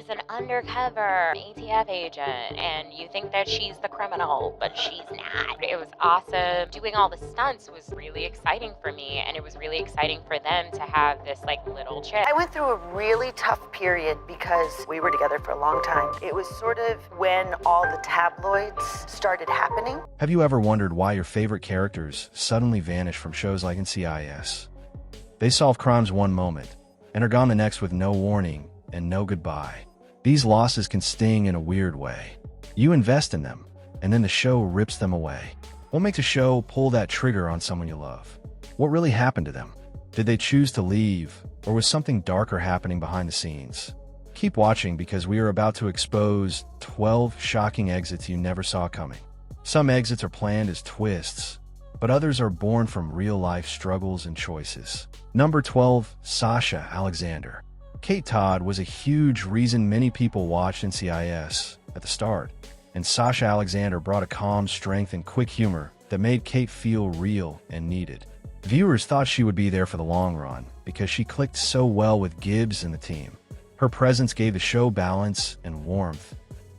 she's an undercover ATF agent and you think that she's the criminal, but she's not. It was awesome. Doing all the stunts was really exciting for me, and it was really exciting for them to have this like little chick. I went through a really tough period because we were together for a long time. It was sort of when all the tabloids started happening. Have you ever wondered why your favorite characters suddenly vanish from shows like NCIS? They solve crimes one moment and are gone the next with no warning and no goodbye. These losses can sting in a weird way. You invest in them, and then the show rips them away. What makes a show pull that trigger on someone you love? What really happened to them? Did they choose to leave, or was something darker happening behind the scenes? Keep watching because we are about to expose 12 shocking exits you never saw coming. Some exits are planned as twists, but others are born from real-life struggles and choices. Number 12, Sasha Alexander. Kate Todd was a huge reason many people watched NCIS at the start, and Sasha Alexander brought a calm strength and quick humor that made Kate feel real and needed. Viewers thought she would be there for the long run because she clicked so well with Gibbs and the team. Her presence gave the show balance and warmth,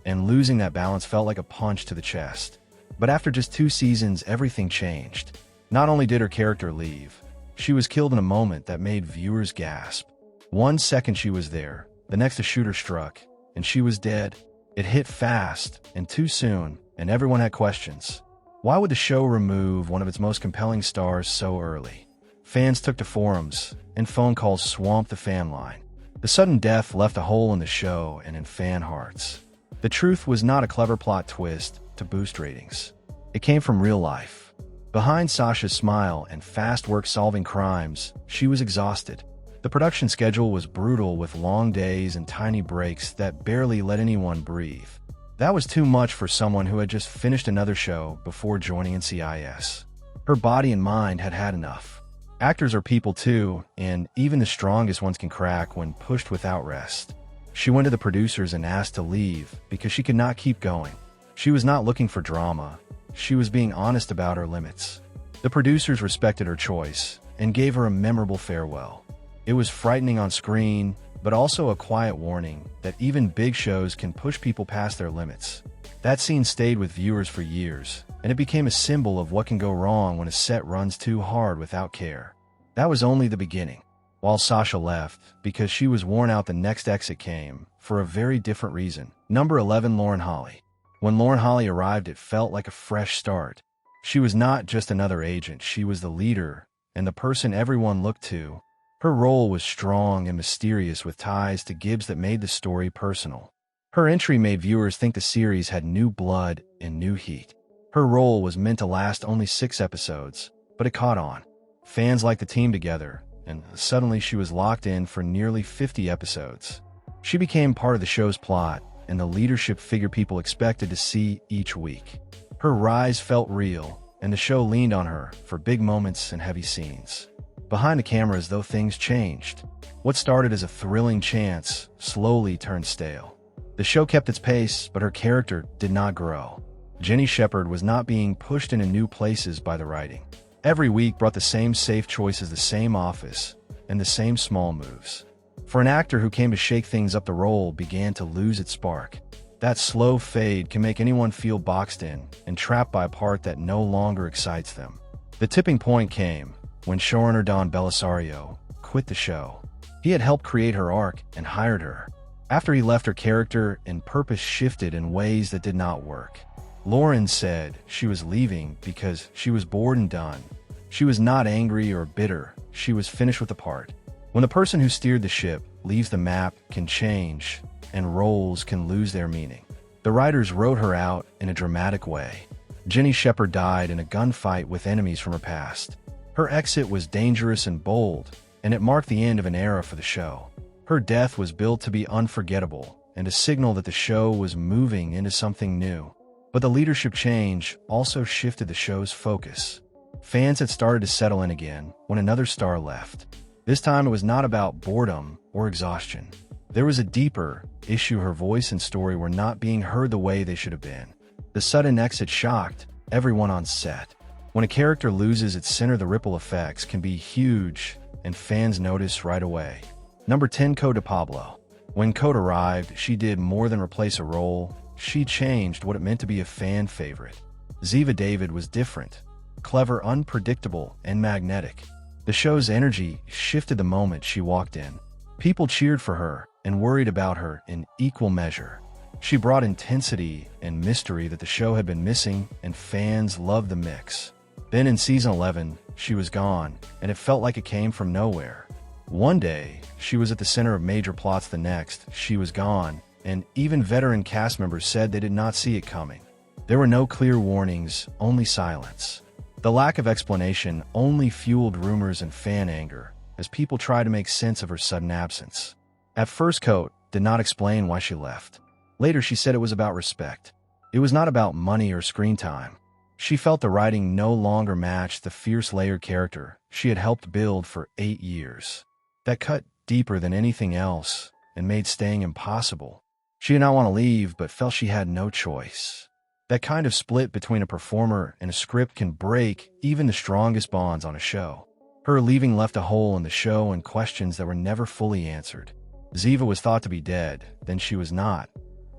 and losing that balance felt like a punch to the chest. But after just 2 seasons, everything changed. Not only did her character leave, she was killed in a moment that made viewers gasp. 1 second she was there, the next a shooter struck, and she was dead. It hit fast and too soon, and everyone had questions. Why would the show remove one of its most compelling stars so early? Fans took to forums, and phone calls swamped the fan line. The sudden death left a hole in the show and in fan hearts. The truth was not a clever plot twist to boost ratings. It came from real life. Behind Sasha's smile and fast work solving crimes, she was exhausted. The production schedule was brutal with long days and tiny breaks that barely let anyone breathe. That was too much for someone who had just finished another show before joining NCIS. Her body and mind had had enough. Actors are people too, and even the strongest ones can crack when pushed without rest. She went to the producers and asked to leave because she could not keep going. She was not looking for drama. She was being honest about her limits. The producers respected her choice and gave her a memorable farewell. It was frightening on screen, but also a quiet warning that even big shows can push people past their limits. That scene stayed with viewers for years, and it became a symbol of what can go wrong when a set runs too hard without care. That was only the beginning. While Sasha left, because she was worn out, the next exit came, for a very different reason. Number 11, Lauren Holly. When Lauren Holly arrived, it felt like a fresh start. She was not just another agent, she was the leader, and the person everyone looked to. Her role was strong and mysterious with ties to Gibbs that made the story personal. Her entry made viewers think the series had new blood and new heat. Her role was meant to last only 6 episodes, but it caught on. Fans liked the team together, and suddenly she was locked in for nearly 50 episodes. She became part of the show's plot and the leadership figure people expected to see each week. Her rise felt real, and the show leaned on her for big moments and heavy scenes. Behind the cameras, though, things changed. What started as a thrilling chance slowly turned stale. The show kept its pace, but her character did not grow. Jenny Shepard was not being pushed into new places by the writing. Every week brought the same safe choices, the same office, and the same small moves. For an actor who came to shake things up, the role began to lose its spark. That slow fade can make anyone feel boxed in and trapped by a part that no longer excites them. The tipping point came when showrunner Don Belisario quit the show. He had helped create her arc and hired her. After he left, her character and purpose shifted in ways that did not work. Lauren said she was leaving because she was bored and done. She was not angry or bitter. She was finished with the part. When the person who steered the ship leaves, the map can change and roles can lose their meaning. The writers wrote her out in a dramatic way. Jenny Shepard died in a gunfight with enemies from her past. Her exit was dangerous and bold, and it marked the end of an era for the show. Her death was built to be unforgettable and a signal that the show was moving into something new. But the leadership change also shifted the show's focus. Fans had started to settle in again when another star left. This time it was not about boredom or exhaustion. There was a deeper issue. Her voice and story were not being heard the way they should have been. The sudden exit shocked everyone on set. When a character loses its center, the ripple effects can be huge, and fans notice right away. Number 10, Code Pablo. When Cote arrived, she did more than replace a role. She changed what it meant to be a fan favorite. Ziva David was different, clever, unpredictable, and magnetic. The show's energy shifted the moment she walked in. People cheered for her and worried about her in equal measure. She brought intensity and mystery that the show had been missing, and fans loved the mix. Then in season 11, she was gone, and it felt like it came from nowhere. One day, she was at the center of major plots, the next, she was gone, and even veteran cast members said they did not see it coming. There were no clear warnings, only silence. The lack of explanation only fueled rumors and fan anger as people tried to make sense of her sudden absence. At first, Cote did not explain why she left. Later, she said it was about respect. It was not about money or screen time. She felt the writing no longer matched the fierce layered character she had helped build for 8 years. That cut deeper than anything else and made staying impossible. She did not want to leave, but felt she had no choice. That kind of split between a performer and a script can break even the strongest bonds on a show. Her leaving left a hole in the show and questions that were never fully answered. Ziva was thought to be dead, then she was not.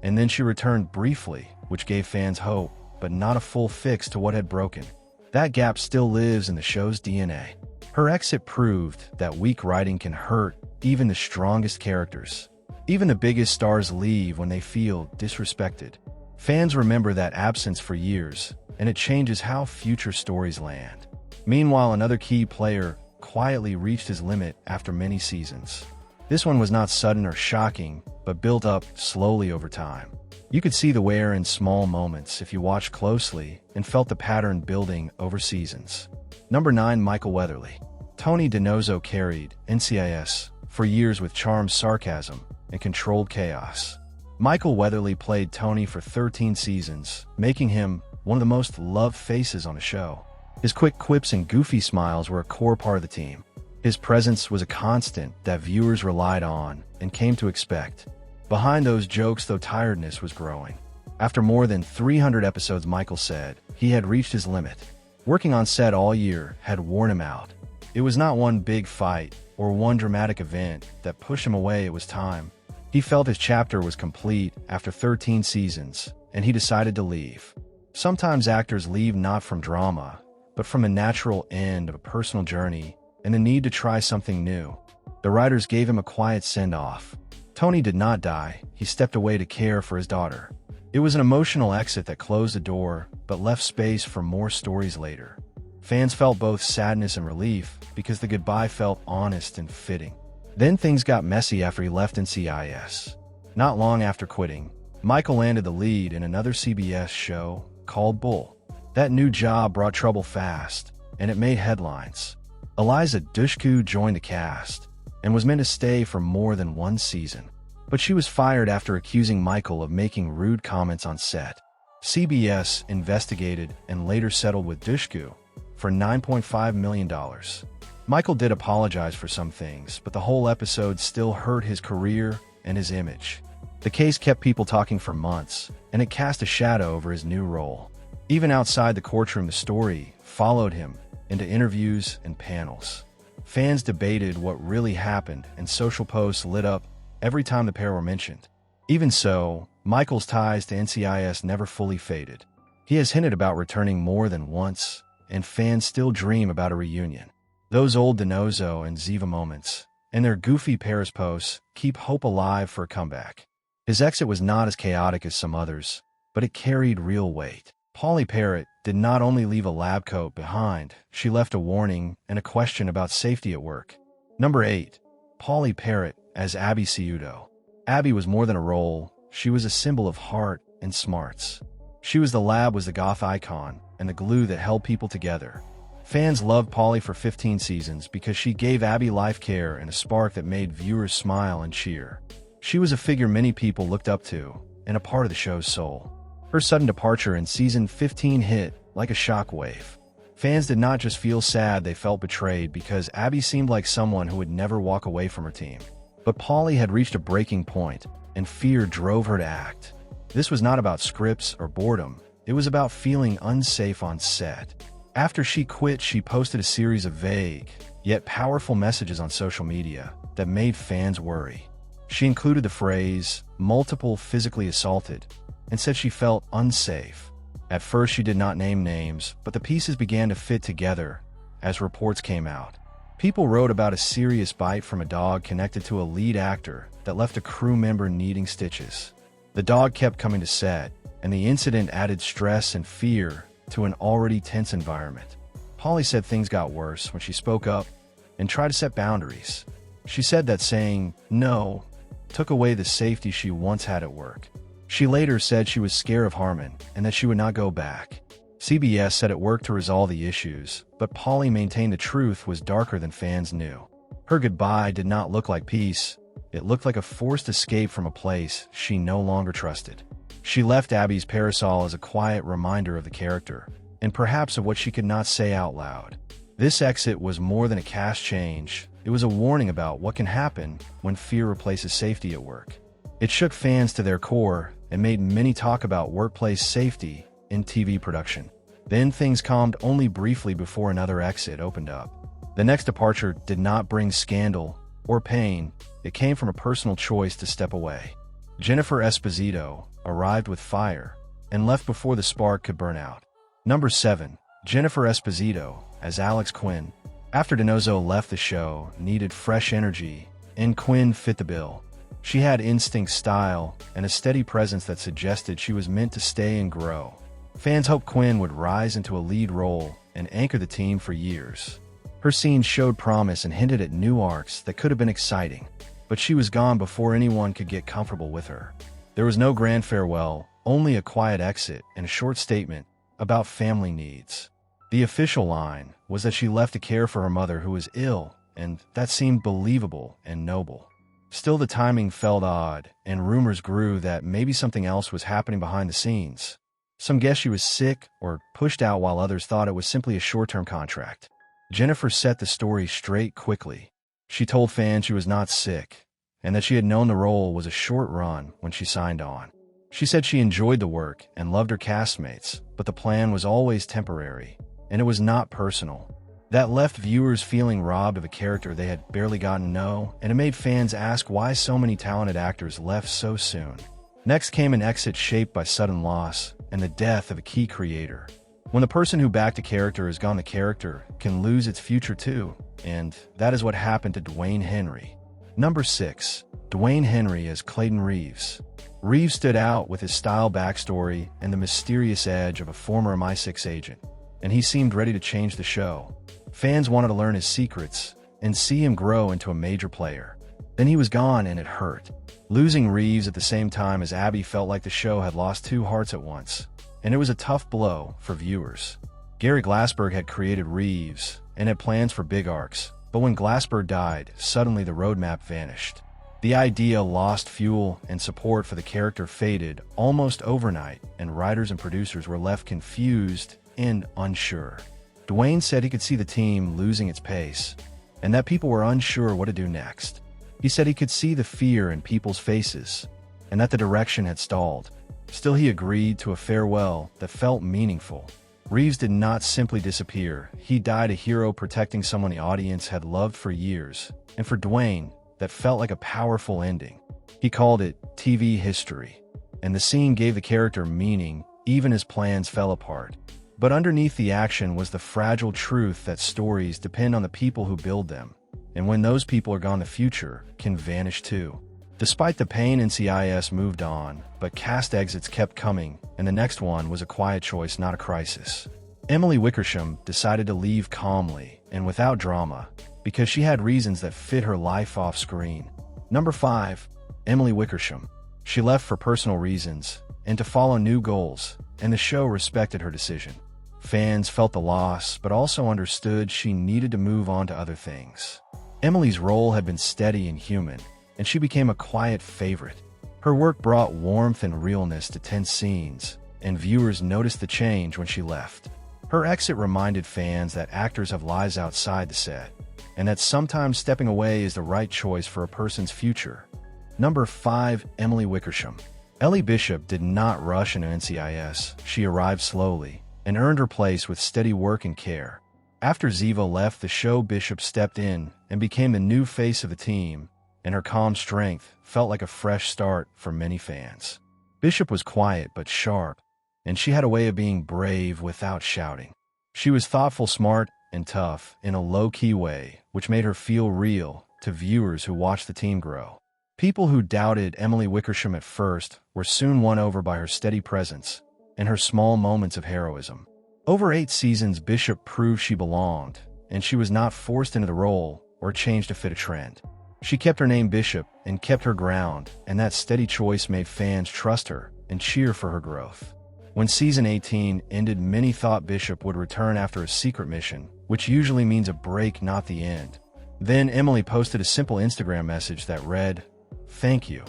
And then she returned briefly, which gave fans hope, but not a full fix to what had broken. That gap still lives in the show's DNA. Her exit proved that weak writing can hurt even the strongest characters. Even the biggest stars leave when they feel disrespected. Fans remember that absence for years, and it changes how future stories land. Meanwhile, another key player quietly reached his limit after many seasons. This one was not sudden or shocking, but built up slowly over time. You could see the wear in small moments if you watched closely and felt the pattern building over seasons. Number 9, Michael Weatherly. Tony DiNozzo carried NCIS for years with charm, sarcasm, and controlled chaos. Michael Weatherly played Tony for 13 seasons, making him one of the most loved faces on the show. His quick quips and goofy smiles were a core part of the team. His presence was a constant that viewers relied on and came to expect. Behind those jokes, though, tiredness was growing. After more than 300 episodes, Michael said he had reached his limit. Working on set all year had worn him out. It was not one big fight or one dramatic event that pushed him away, it was time. He felt his chapter was complete after 13 seasons, and he decided to leave. Sometimes actors leave not from drama, but from a natural end of a personal journey and the need to try something new. The writers gave him a quiet send-off. Tony did not die, he stepped away to care for his daughter. It was an emotional exit that closed the door, but left space for more stories later. Fans felt both sadness and relief because the goodbye felt honest and fitting. Then things got messy after he left NCIS. Not long after quitting, Michael landed the lead in another CBS show called Bull. That new job brought trouble fast, and it made headlines. Eliza Dushku joined the cast and was meant to stay for more than one season, but she was fired after accusing Michael of making rude comments on set. CBS investigated and later settled with Dushku for $9.5 million. Michael did apologize for some things, but the whole episode still hurt his career and his image. The case kept people talking for months, and it cast a shadow over his new role. Even outside the courtroom, the story followed him into interviews and panels. Fans debated what really happened, and social posts lit up every time the pair were mentioned. Even so, Michael's ties to NCIS never fully faded. He has hinted about returning more than once, and fans still dream about a reunion. Those old DiNozzo and Ziva moments, and their goofy Paris posts, keep hope alive for a comeback. His exit was not as chaotic as some others, but it carried real weight. Polly Parrott did not only leave a lab coat behind, she left a warning and a question about safety at work. Number 8. Polly Parrott as Abby Ciuto. Abby was more than a role, she was a symbol of heart and smarts. She was the goth icon, and the glue that held people together. Fans loved Polly for 15 seasons because she gave Abby life care and a spark that made viewers smile and cheer. She was a figure many people looked up to, and a part of the show's soul. Her sudden departure in season 15 hit like a shockwave. Fans did not just feel sad, they felt betrayed because Abby seemed like someone who would never walk away from her team. But Polly had reached a breaking point, and fear drove her to act. This was not about scripts or boredom, it was about feeling unsafe on set. After she quit, she posted a series of vague, yet powerful messages on social media that made fans worry. She included the phrase, multiple physically assaulted, and said she felt unsafe. At first she did not name names, but the pieces began to fit together as reports came out. People wrote about a serious bite from a dog connected to a lead actor that left a crew member needing stitches. The dog kept coming to set, and the incident added stress and fear to an already tense environment. Polly said things got worse when she spoke up and tried to set boundaries. She said that saying no took away the safety she once had at work. She later said she was scared of Harmon and that she would not go back. CBS said it worked to resolve the issues, but Polly maintained the truth was darker than fans knew. Her goodbye did not look like peace. It looked like a forced escape from a place she no longer trusted. She left Abby's parasol as a quiet reminder of the character, and perhaps of what she could not say out loud. This exit was more than a cast change. It was a warning about what can happen when fear replaces safety at work. It shook fans to their core and made many talk about workplace safety in TV production. Then things calmed only briefly before another exit opened up. The next departure did not bring scandal or pain. It came from a personal choice to step away. Jennifer Esposito arrived with fire and left before the spark could burn out. Number 7. Jennifer Esposito as Alex Quinn. After Donoso left the show, needed fresh energy, and Quinn fit the bill. She had instinct, style, and a steady presence that suggested she was meant to stay and grow. Fans hoped Quinn would rise into a lead role and anchor the team for years. Her scenes showed promise and hinted at new arcs that could have been exciting, but she was gone before anyone could get comfortable with her. There was no grand farewell, only a quiet exit and a short statement about family needs. The official line was that she left to care for her mother who was ill, and that seemed believable and noble. Still, the timing felt odd, and rumors grew that maybe something else was happening behind the scenes. Some guessed she was sick or pushed out, while others thought it was simply a short-term contract. Jennifer set the story straight quickly. She told fans she was not sick, and that she had known the role was a short run when she signed on. She said she enjoyed the work and loved her castmates, but the plan was always temporary, and it was not personal. That left viewers feeling robbed of a character they had barely gotten to know, and it made fans ask why so many talented actors left so soon. Next came an exit shaped by sudden loss and the death of a key creator. When the person who backed a character is gone, the character can lose its future too, and that is what happened to Dwayne Henry. Number 6. Dwayne Henry as Clayton Reeves. Reeves stood out with his style, backstory, and the mysterious edge of a former MI6 agent, and he seemed ready to change the show. Fans wanted to learn his secrets and see him grow into a major player. Then he was gone, and it hurt. Losing Reeves at the same time as Abby felt like the show had lost two hearts at once, and it was a tough blow for viewers. Gary Glassberg had created Reeves and had plans for big arcs, but when Glassberg died, suddenly the roadmap vanished. The idea lost fuel, and support for the character faded almost overnight, and writers and producers were left confused and unsure. Dwayne said he could see the team losing its pace, and that people were unsure what to do next. He said he could see the fear in people's faces, and that the direction had stalled. Still, he agreed to a farewell that felt meaningful. Reeves did not simply disappear. He died a hero, protecting someone the audience had loved for years, and for Dwayne, that felt like a powerful ending. He called it TV history, and the scene gave the character meaning even as plans fell apart. But underneath the action was the fragile truth that stories depend on the people who build them, and when those people are gone, the future can vanish too. Despite the pain, NCIS moved on, but cast exits kept coming, and the next one was a quiet choice, not a crisis. Emily Wickersham decided to leave calmly and without drama, because she had reasons that fit her life off screen. Number 5. Emily Wickersham. She left for personal reasons and to follow new goals, and the show respected her decision. Fans felt the loss, but also understood she needed to move on to other things. Emily's role had been steady and human, and she became a quiet favorite. Her work brought warmth and realness to tense scenes, and viewers noticed the change when she left. Her exit reminded fans that actors have lives outside the set, and that sometimes stepping away is the right choice for a person's future. Number 5. Emily Wickersham. Ellie Bishop did not rush into NCIS. She arrived slowly and earned her place with steady work and care. After Ziva left the show, Bishop stepped in and became the new face of the team, and her calm strength felt like a fresh start for many fans. Bishop was quiet but sharp, and she had a way of being brave without shouting. She was thoughtful, smart, and tough in a low-key way, which made her feel real to viewers who watched the team grow. People who doubted Emily Wickersham at first were soon won over by her steady presence and her small moments of heroism. Over 8 seasons, Bishop proved she belonged, and she was not forced into the role or changed to fit a trend. She kept her name Bishop and kept her ground, and that steady choice made fans trust her and cheer for her growth. When season 18 ended, many thought Bishop would return after a secret mission, which usually means a break, not the end. Then Emily posted a simple Instagram message that read, "Thank you,"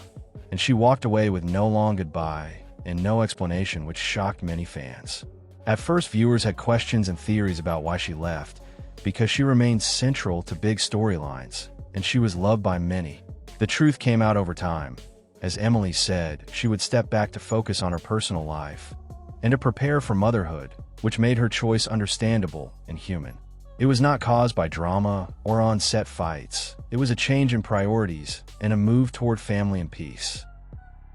and she walked away with no long goodbye and no explanation, which shocked many fans. At first, viewers had questions and theories about why she left, because she remained central to big storylines, and she was loved by many. The truth came out over time. As Emily said, she would step back to focus on her personal life and to prepare for motherhood, which made her choice understandable and human. It was not caused by drama or on-set fights. It was a change in priorities and a move toward family and peace.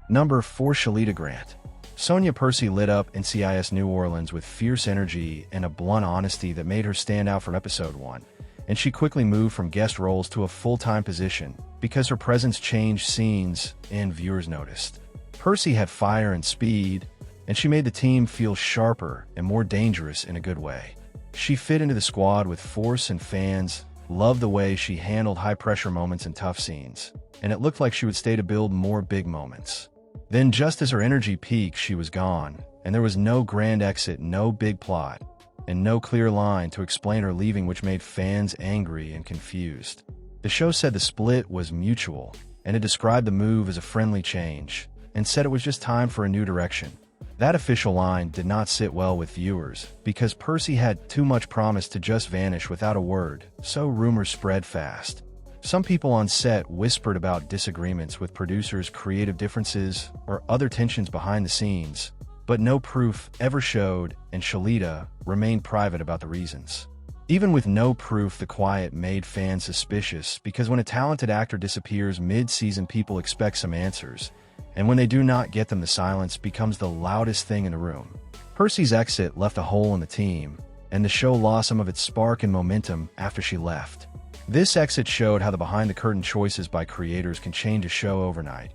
Number 4. Shalita Grant. Sonia Percy lit up NCIS New Orleans with fierce energy and a blunt honesty that made her stand out from episode 1, and she quickly moved from guest roles to a full-time position because her presence changed scenes and viewers noticed. Percy had fire and speed, and she made the team feel sharper and more dangerous in a good way. She fit into the squad with force, and fans loved the way she handled high-pressure moments and tough scenes, and it looked like she would stay to build more big moments. Then, just as her energy peaked, she was gone, and there was no grand exit, no big plot, and no clear line to explain her leaving, which made fans angry and confused. The show said the split was mutual, and it described the move as a friendly change, and said it was just time for a new direction. That official line did not sit well with viewers, because Percy had too much promise to just vanish without a word, so rumors spread fast. Some people on set whispered about disagreements with producers, creative differences, or other tensions behind the scenes, but no proof ever showed, and Shalita remained private about the reasons. Even with no proof, the quiet made fans suspicious, because when a talented actor disappears mid-season, people expect some answers, and when they do not get them, the silence becomes the loudest thing in the room. Percy's exit left a hole in the team, and the show lost some of its spark and momentum after she left. This exit showed how the behind-the-curtain choices by creators can change a show overnight,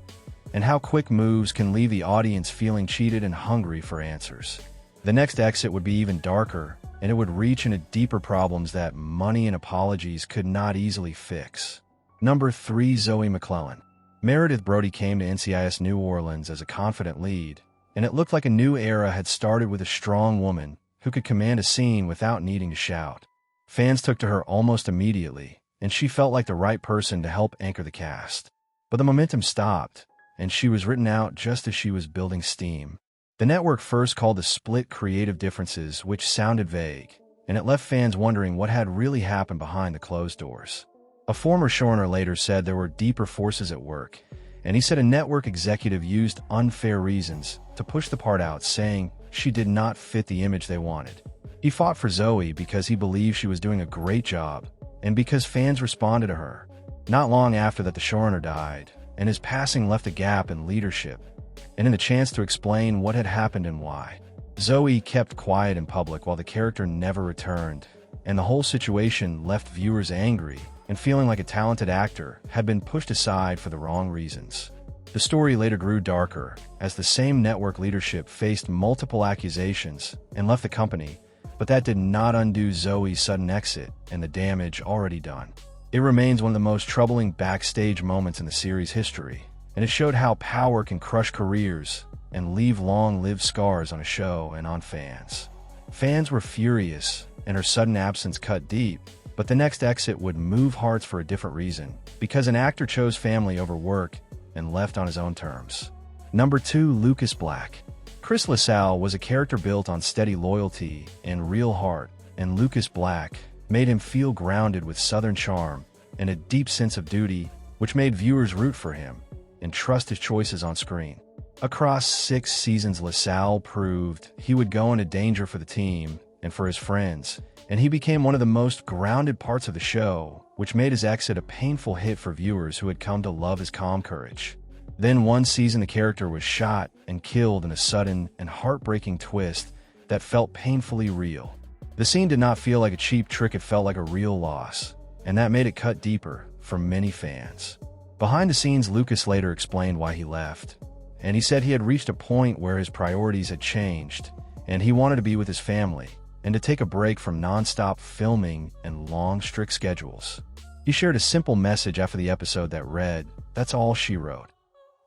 and how quick moves can leave the audience feeling cheated and hungry for answers. The next exit would be even darker, and it would reach into deeper problems that money and apologies could not easily fix. Number 3. Zoe McClellan. Meredith Brody came to NCIS New Orleans as a confident lead, and it looked like a new era had started with a strong woman who could command a scene without needing to shout. Fans took to her almost immediately, and she felt like the right person to help anchor the cast. But the momentum stopped, and she was written out just as she was building steam. The network first called the split creative differences, which sounded vague, and it left fans wondering what had really happened behind the closed doors. A former showrunner later said there were deeper forces at work, and he said a network executive used unfair reasons to push the part out, saying she did not fit the image they wanted. He fought for Zoe because he believed she was doing a great job, and because fans responded to her. Not long after that, the showrunner died, and his passing left a gap in leadership, and in the chance to explain what had happened and why. Zoe kept quiet in public while the character never returned, and the whole situation left viewers angry and feeling like a talented actor had been pushed aside for the wrong reasons. The story later grew darker as the same network leadership faced multiple accusations and left the company, but that did not undo Zoe's sudden exit and the damage already done. It remains one of the most troubling backstage moments in the series' history, and it showed how power can crush careers and leave long-lived scars on a show and on fans. Fans were furious, and her sudden absence cut deep, but the next exit would move hearts for a different reason, because an actor chose family over work and left on his own terms. Number 2. Lucas Black. Chris LaSalle was a character built on steady loyalty and real heart, and Lucas Black made him feel grounded with southern charm and a deep sense of duty, which made viewers root for him and trust his choices on screen. Across 6 seasons, LaSalle proved he would go into danger for the team and for his friends, and he became one of the most grounded parts of the show, which made his exit a painful hit for viewers who had come to love his calm courage. Then one season the character was shot and killed in a sudden and heartbreaking twist that felt painfully real. The scene did not feel like a cheap trick, it felt like a real loss, and that made it cut deeper for many fans. Behind the scenes, Lucas later explained why he left, and he said he had reached a point where his priorities had changed, and he wanted to be with his family, and to take a break from non-stop filming and long, strict schedules. He shared a simple message after the episode that read, "That's all she wrote."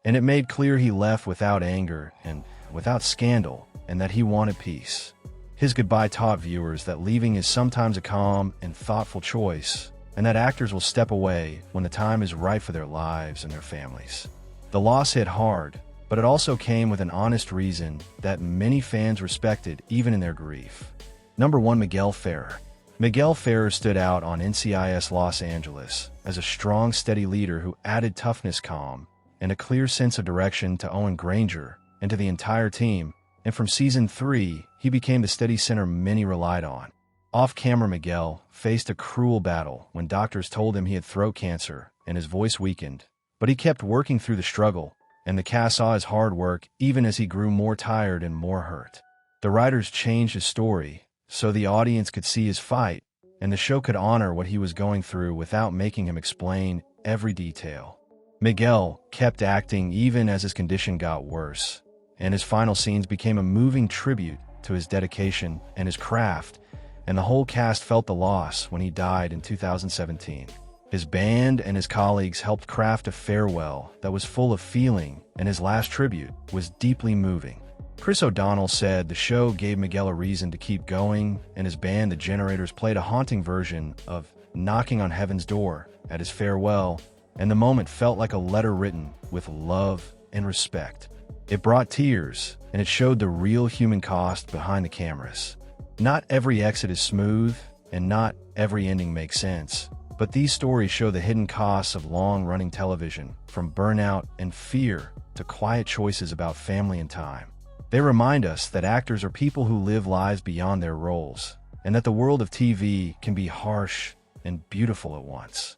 And it made clear he left without anger and without scandal, and that he wanted peace. His goodbye taught viewers that leaving is sometimes a calm and thoughtful choice, and that actors will step away when the time is right for their lives and their families. The loss hit hard, but it also came with an honest reason that many fans respected even in their grief. Number 1. Miguel Ferrer. Miguel Ferrer stood out on NCIS Los Angeles as a strong, steady leader who added toughness, calm, and a clear sense of direction to Owen Granger and to the entire team, and from Season 3, he became the steady center many relied on. Off-camera, Miguel faced a cruel battle when doctors told him he had throat cancer and his voice weakened, but he kept working through the struggle, and the cast saw his hard work even as he grew more tired and more hurt. The writers changed his story so the audience could see his fight, and the show could honor what he was going through without making him explain every detail. Miguel kept acting even as his condition got worse, and his final scenes became a moving tribute to his dedication and his craft, and the whole cast felt the loss when he died in 2017. His band and his colleagues helped craft a farewell that was full of feeling, and his last tribute was deeply moving. Chris O'Donnell said the show gave Miguel a reason to keep going, and his band, the Generators, played a haunting version of Knocking on Heaven's Door at his farewell, and the moment felt like a letter written with love and respect. It brought tears, and it showed the real human cost behind the cameras. Not every exit is smooth, and not every ending makes sense, but these stories show the hidden costs of long-running television, from burnout and fear to quiet choices about family and time. They remind us that actors are people who live lives beyond their roles, and that the world of TV can be harsh and beautiful at once.